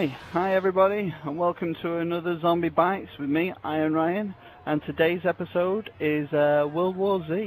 Hi everybody, and welcome to another Zombie Bytes with me, Iron Ryan, and today's episode is World War Z.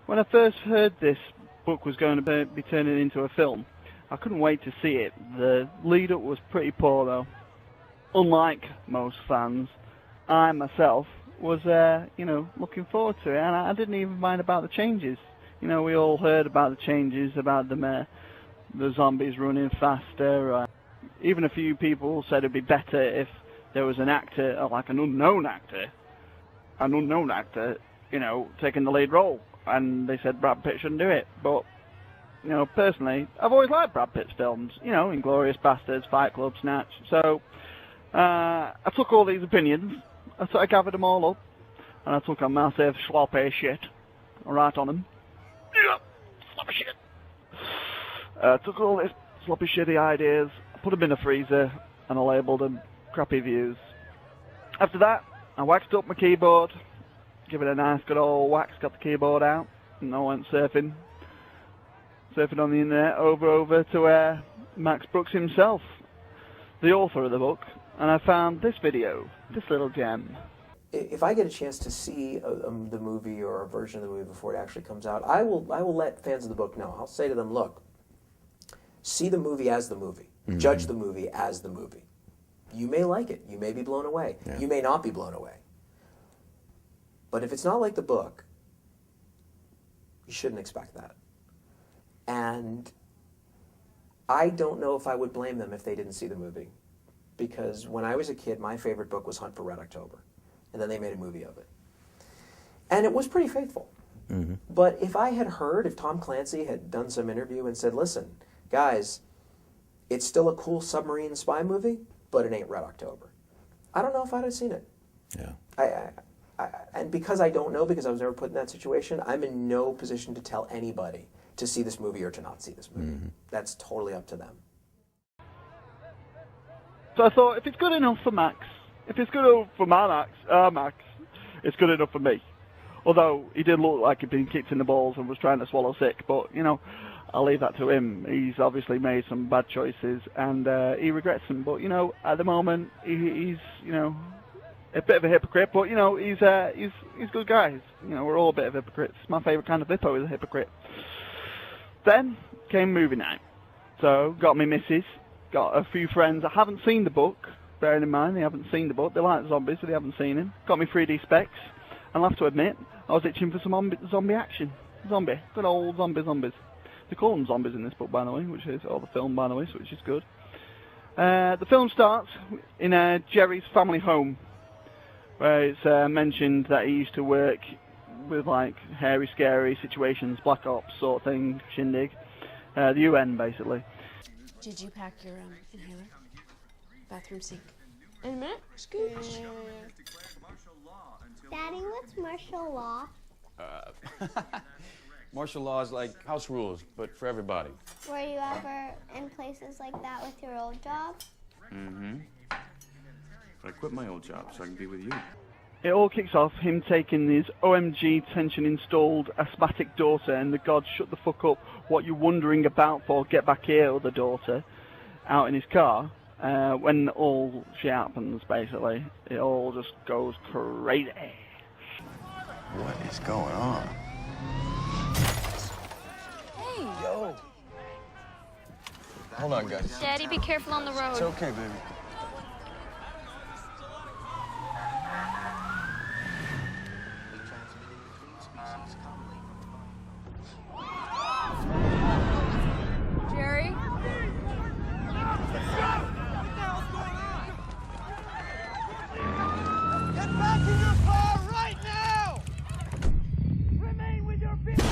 When I first heard this book was going to be turning into a film, I couldn't wait to see it. The lead-up was pretty poor though. Unlike most fans, I myself was, looking forward to it, and I didn't even mind about the changes. We all heard about the changes, about the zombies running faster. Even a few people said it'd be better if there was an actor, like an unknown actor, taking the lead role. And they said Brad Pitt shouldn't do it. But, personally, I've always liked Brad Pitt's films. Inglourious Bastards, Fight Club, Snatch. So, I took all these opinions, I gathered them all up, and I took a massive sloppy shit right on them. Sloppy shit. Took all these sloppy shitty ideas, put them in a freezer, and I labelled them crappy views. After that, I waxed up my keyboard, give it a nice good old wax, got the keyboard out, and I went surfing on the internet over to Max Brooks himself, the author of the book, and I found this video, this little gem. If I get a chance to see the movie or a version of the movie before it actually comes out, I will let fans of the book know. I'll say to them, look, see the movie as the movie. Mm-hmm. Judge the movie as the movie. You may like it. You may be blown away. Yeah. You may not be blown away. But if it's not like the book, you shouldn't expect that. And I don't know if I would blame them if they didn't see the movie. Because when I was a kid, my favorite book was Hunt for Red October. And then they made a movie of it. And it was pretty faithful. Mm-hmm. But if Tom Clancy had done some interview and said, listen, guys, it's still a cool submarine spy movie, but it ain't Red October, I don't know if I'd have seen it. Yeah. And because I don't know, because I was never put in that situation, I'm in no position to tell anybody to see this movie or to not see this movie. Mm-hmm. That's totally up to them. So I thought, if it's good enough for Max, if it's good enough for Max, it's good enough for me. Although he did look like he'd been kicked in the balls and was trying to swallow sick, but, I'll leave that to him. He's obviously made some bad choices, and he regrets them. But, at the moment, he's, a bit of a hypocrite, but, he's good guys. We're all a bit of hypocrites. My favourite kind of hippo is a hypocrite. Then came movie night. So, got me missus. Got a few friends that haven't seen the book, bearing in mind they haven't seen the book. They like zombies, but they haven't seen him. Got me 3D specs, and I'll have to admit, I was itching for some zombie action. Good old zombies. They call them zombies in this book, by the way, or the film, by the way, which is good. The film starts in Jerry's family home, where it's mentioned that he used to work with, hairy, scary situations, black ops sort of thing, shindig. The UN, basically. Did you pack your inhaler? Bathroom sink. In a minute, scooch. Daddy, what's martial law? Martial law is like house rules, but for everybody. Were you ever in places like that with your old job? Mm-hmm. But I quit my old job so I can be with you. It all kicks off him taking his OMG tension-installed asthmatic daughter and the God shut the fuck up, what you wondering about for, get back here, other daughter, out in his car. When all shit happens, basically, it all just goes crazy. What is going on? Hey! Yo! Hold on, guys. Daddy, be careful on the road. It's okay, baby. Jerry? Get back in your car right now! Remain with your feet!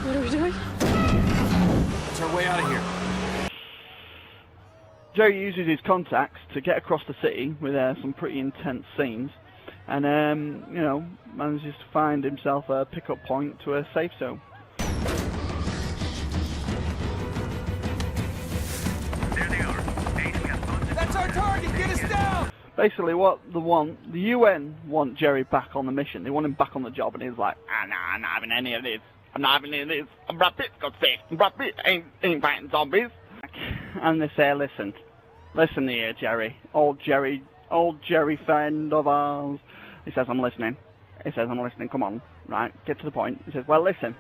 What are we doing? It's our way out of here. Jerry uses his contacts to get across the city with some pretty intense scenes, and manages to find himself a pickup point to a safe zone. There they are. That's our target. Get us down. Basically, what they want, the UN want Jerry back on the mission. They want him back on the job, and he's like, nah, I'm not having any of this. I'm not having any of this. I'm Brad Pitt, God's sake. I'm Brad Pitt. Ain't fighting zombies. And they say, listen here, Jerry. Old Jerry friend of ours. He says, I'm listening. Come on, right, get to the point. He says, well, listen,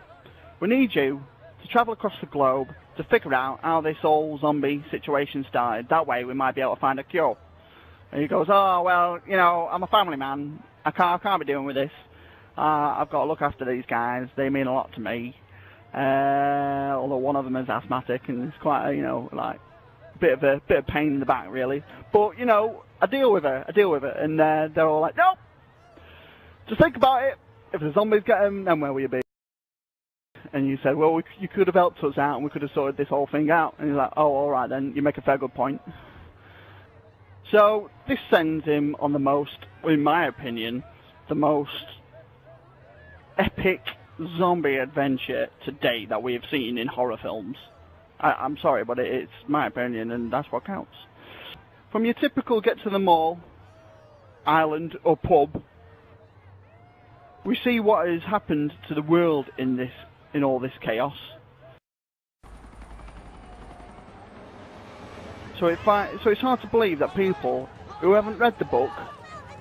we need you to travel across the globe to figure out how this whole zombie situation started. That way we might be able to find a cure. And he goes, oh, well, you know, I'm a family man. I can't be dealing with this. I've got to look after these guys. They mean a lot to me. Although one of them is asthmatic and it's quite a, you know, like, bit of pain in the back, really. But, you know, I deal with it. And they're all like, nope. Just think about it. If the zombies get him, then where will you be? And you said, well, you could have helped us out and we could have sorted this whole thing out. And he's like, oh, all right then. You make a fair good point. So this sends him on the most, in my opinion, the most epic zombie adventure to date that we have seen in horror films. I'm sorry, but it's my opinion, and that's what counts. From your typical get to the mall, island, or pub, we see what has happened to the world in all this chaos. So it's hard to believe that people who haven't read the book,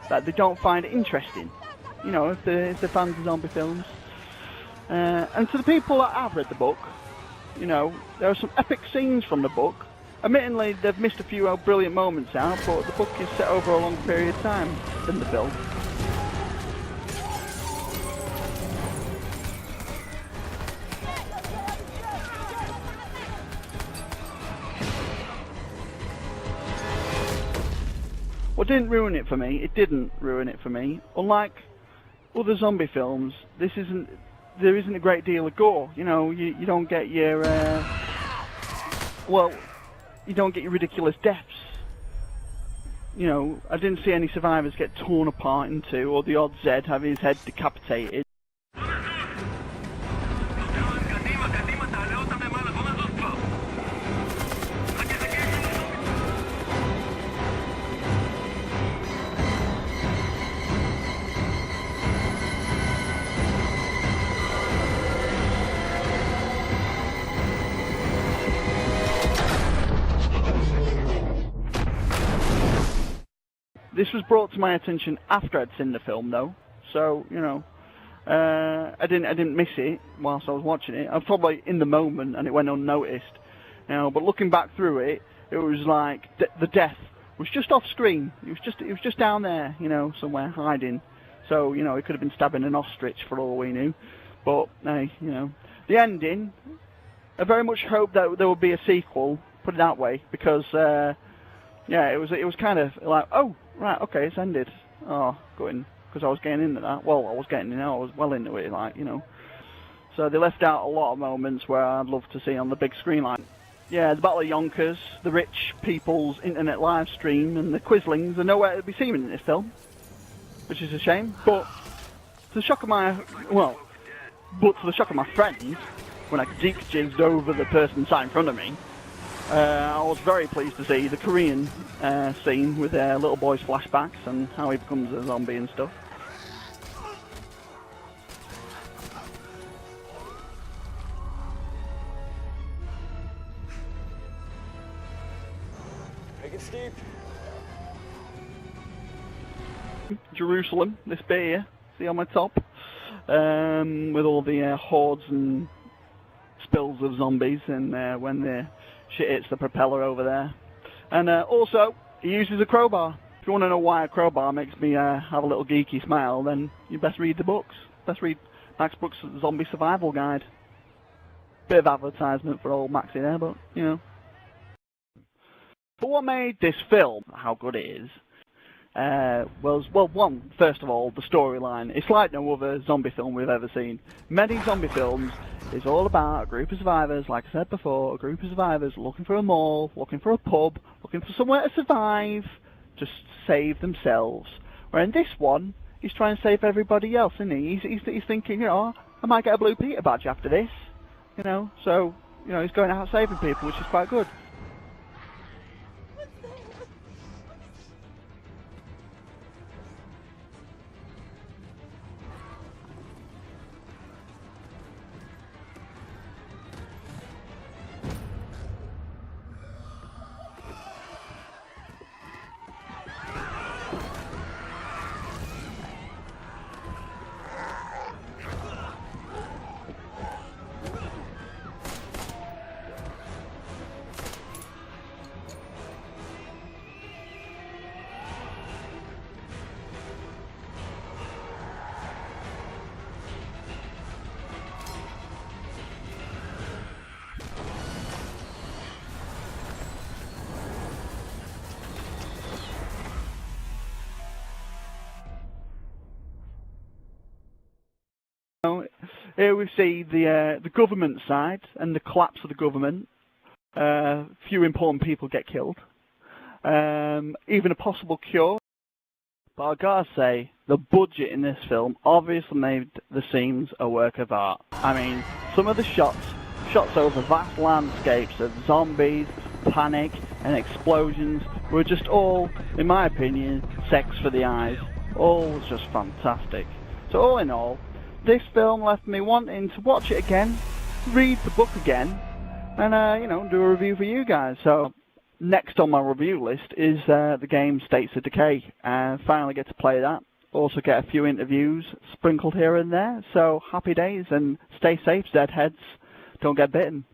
that they don't find it interesting. You know, if they're fans of zombie films. And to the people that have read the book, you know, there are some epic scenes from the book. Admittedly, they've missed a few brilliant moments out, but the book is set over a long period of time than the film. What didn't ruin it for me, it didn't ruin it for me. Unlike other zombie films, there isn't a great deal of gore. You know, you don't get your, you don't get your ridiculous deaths. You know, I didn't see any survivors get torn apart in two, or the odd Zed have his head decapitated. This was brought to my attention after I'd seen the film, though, so you know, I didn't miss it whilst I was watching it. I was probably in the moment and it went unnoticed, you know. But looking back through it, it was like the death was just off screen. It was just down there, you know, somewhere hiding. So you know, it could have been stabbing an ostrich for all we knew. But hey, you know, the ending. I very much hope that there will be a sequel. Put it that way, because yeah, it was kind of like, oh. Right, okay, it's ended. Oh, good, because I was getting into that. Well, I was well into it, like, you know. So they left out a lot of moments where I'd love to see on the big screen, like, yeah, the Battle of Yonkers, the rich people's internet live stream, and the Quislings are nowhere to be seen in this film, which is a shame. But to the shock of my, friends, when I jizzed over the person sat in front of me, I was very pleased to see the Korean scene with their little boy's flashbacks and how he becomes a zombie and stuff. Make it steep. Jerusalem, this bit here, see on my top, with all the hordes and spills of zombies, and when the shit hits the propeller over there. And also, he uses a crowbar. If you want to know why a crowbar makes me have a little geeky smile, then you best read the books. Best read Max Brooks' Zombie Survival Guide. Bit of advertisement for old Maxie there, but, you know. But what made this film how good it is, was, well, first of all, the storyline. It's like no other zombie film we've ever seen. Many zombie films is all about a group of survivors, like I said before, a group of survivors looking for a mall, looking for a pub, looking for somewhere to survive, just save themselves. Where in this one, he's trying to save everybody else, isn't he? He's thinking, you know, I might get a Blue Peter badge after this, you know, so, you know, he's going out saving people, which is quite good. Here we see the government side and the collapse of the government. Few important people get killed. Even a possible cure. But I gotta say, the budget in this film obviously made the scenes a work of art. I mean, some of the shots over vast landscapes of zombies, panic, and explosions were just all, in my opinion, sex for the eyes. All was just fantastic. So all in all, this film left me wanting to watch it again, read the book again, and you know, do a review for you guys. So next on my review list is the game States of Decay. Finally get to play that. Also get a few interviews sprinkled here and there. So happy days and stay safe, Zedheads. Don't get bitten.